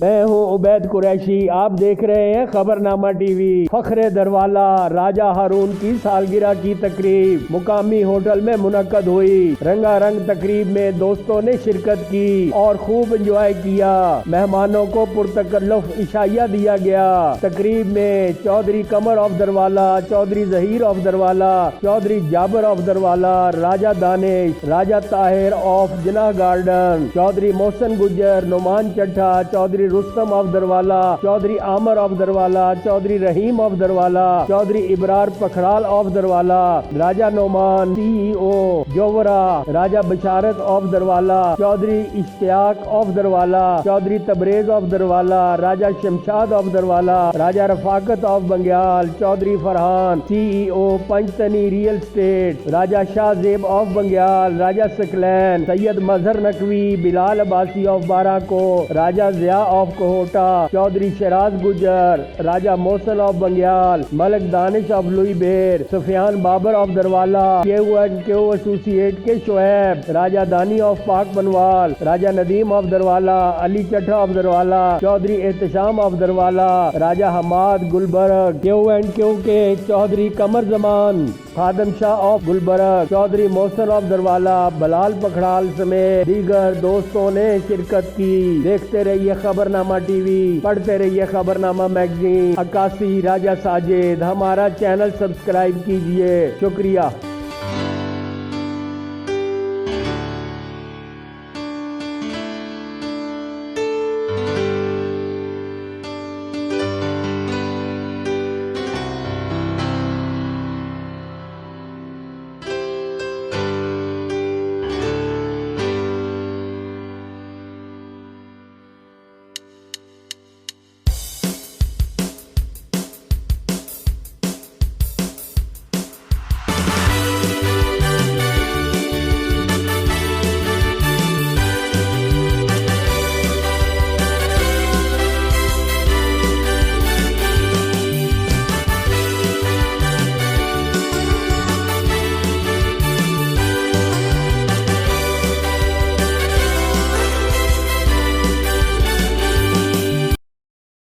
मैं हूं उबैद कुरैशी, आप देख रहे हैं खबरनामा टीवी। फखरे दरवाला राजा हारून की सालगिरह की तकरीब मुकामी होटल में मुनक्कद हुई। रंगारंग तकरीब में दोस्तों ने शिरकत की और खूब एंजॉय किया। मेहमानों को पुरतकल्लुफ इशाइया दिया गया। तकरीब में Chaudhry Qamar of Darwala, Chaudhry Zaheer of Darwala, Chaudhry Jabar of Darwala, Raja Danish, Raja Tahir of Jinnah Garden, Chaudhry Mohsin Gujjar, Noman Chadha, Chaudhry Rustam of Darwala, Chaudhry Aamir of Darwala, Chaudhry Rahim of Darwala, Chaudhry Ibrar Pakhral of Darwala, Raja Noman CEO Jowra, Raja Basharat of Darwala, Chaudhry Ishtiaq of Darwala, Chaudhry Tabrez of Darwala, Raja Shamshad of Darwala, Raja Rafaqat of Bangial, Chaudhary Farhan CEO Panjtani real estate, Raja Shahzeb of Bangial, Raja Saqlain, Syed Mazhar Naqvi, Bilal Abbasi of Barakahu, Raja Zia of Kohota, Chaudhry Shiraz Gujjar, Raja Mohsin of Bangial, Malik Danish of Lohi Bher, Sufiyan Babar of Darwala, KO associate के Shoaib, Raja Dani of Pak Banwal, Raja Nadeem of Darwala, Ali Chattha of Darwala, Chaudhry Ehtesham of Darwala, Raja Hammad Gulberg, KO के Chaudhry Qamar Zaman, Khadim Shah of Gulberg, Chaudhary Mohsin of दरवाला, बलाल पखड़ाल समेत दीगर दोस्तों ने शिरकत की। देखते रहिए खबरनामा टीवी, पढ़ते रहिए खबरनामा मैगजीन। 81 राजा साजिद, हमारा चैनल सब्सक्राइब कीजिए। शुक्रिया।